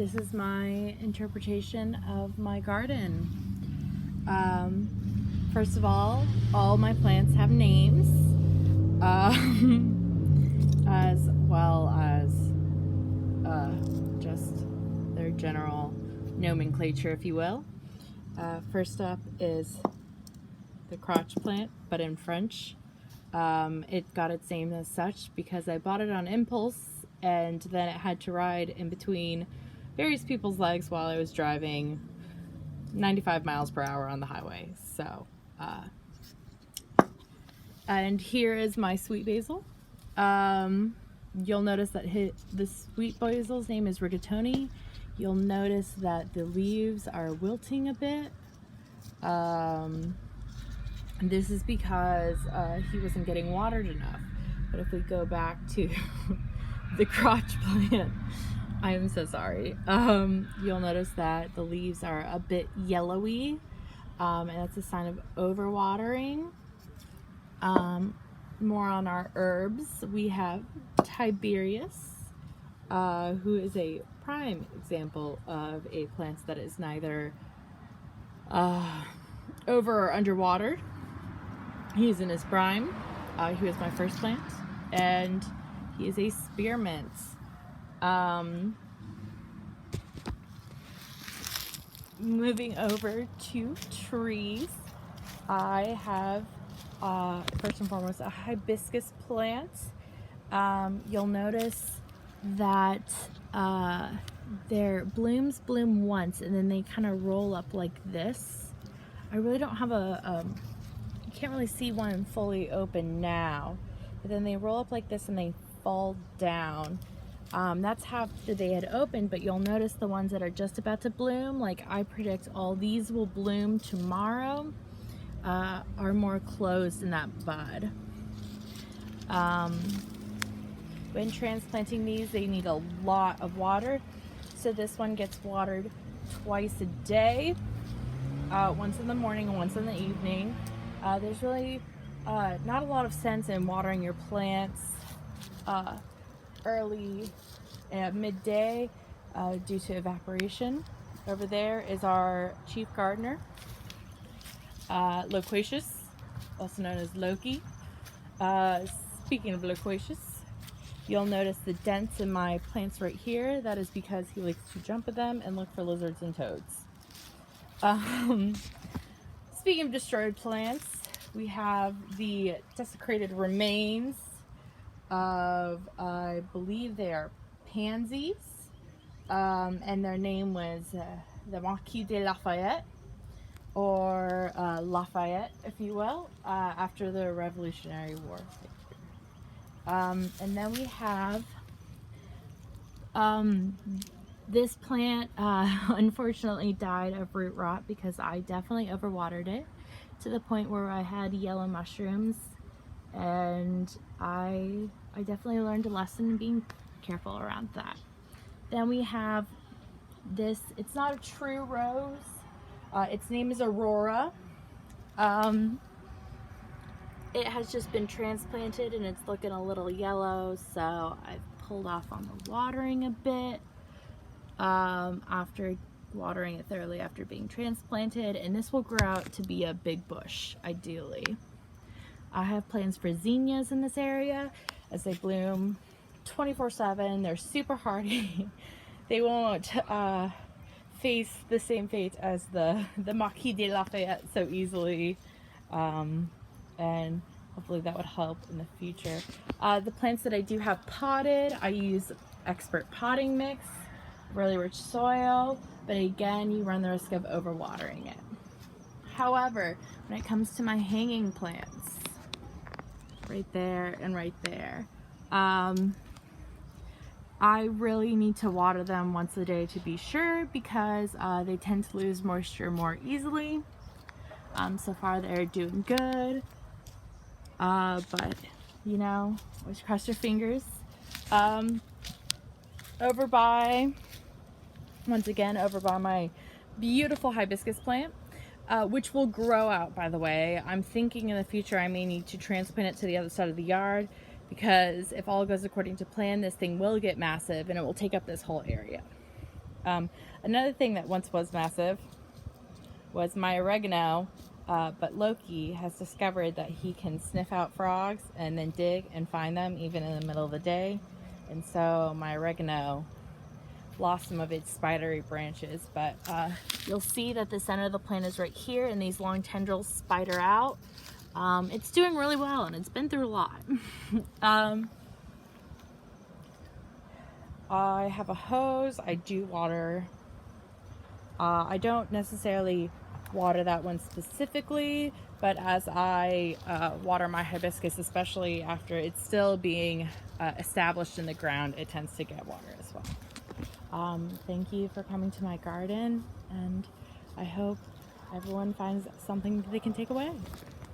this is my interpretation of my garden. First of all my plants have names, as well as just their general nomenclature, if you will. First up is the crotch plant, but in French. It got its name as such because I bought it on impulse, and then it had to ride in between various people's legs while I was driving 95 miles per hour on the highway. So, and here is my sweet basil. You'll notice that the sweet basil's name is rigatoni. You'll notice that the leaves are wilting a bit. This is because he wasn't getting watered enough. But if we go back to the crotch plant, I am so sorry. You'll notice that the leaves are a bit yellowy, and that's a sign of overwatering. More on our herbs, we have Tiberius, who is a prime example of a plant that is neither over or underwatered. He's in his prime. He was my first plant, and he is a spearmint. Moving over to trees, I have first and foremost a hibiscus plant. You'll notice that their blooms bloom once and then they kind of roll up like this. I really don't have you can't really see one fully open now, but then they roll up like this and they fall down. That's how they had opened, but you'll notice the ones that are just about to bloom, like I predict all these will bloom tomorrow, are more closed in that bud. When transplanting these, they need a lot of water, so this one gets watered twice a day, once in the morning and once in the evening. There's really not a lot of sense in watering your plants early midday due to evaporation. Over there is our chief gardener, loquacious, also known as Loki. Speaking of loquacious, you'll notice the dents in my plants right here. That is because he likes to jump at them and look for lizards and toads. Speaking of destroyed plants, we have the desecrated remains of, I believe they are pansies, and their name was the Marquis de Lafayette, or Lafayette, if you will, after the Revolutionary War. And then we have this plant unfortunately died of root rot because I definitely overwatered it to the point where I had yellow mushrooms, and I definitely learned a lesson in being careful around that. Then we have this, it's not a true rose, its name is Aurora. It has just been transplanted and it's looking a little yellow, so I've pulled off on the watering a bit after watering it thoroughly after being transplanted, and this will grow out to be a big bush ideally. I have plans for zinnias in this area as they bloom 24/7. They're super hardy. They won't face the same fate as the Marquis de Lafayette so easily, and hopefully that would help in the future. The plants that I do have potted, I use expert potting mix, really rich soil, but again, you run the risk of overwatering it. However, when it comes to my hanging plants, right there and right there, I really need to water them once a day to be sure, because they tend to lose moisture more easily. So far they're doing good, but you know, always cross your fingers. Over by my beautiful hibiscus plant, which will grow out, by the way. I'm thinking in the future I may need to transplant it to the other side of the yard, because if all goes according to plan, this thing will get massive and it will take up this whole area. Another thing that once was massive was my oregano, but Loki has discovered that he can sniff out frogs and then dig and find them even in the middle of the day. And so my oregano lost some of its spidery branches, but you'll see that the center of the plant is right here and these long tendrils spider out. It's doing really well and it's been through a lot. I have a hose. I do water. I don't necessarily water that one specifically, but as I water my hibiscus, especially after it's still being established in the ground, it tends to get water as well. Thank you for coming to my garden, and I hope everyone finds something that they can take away.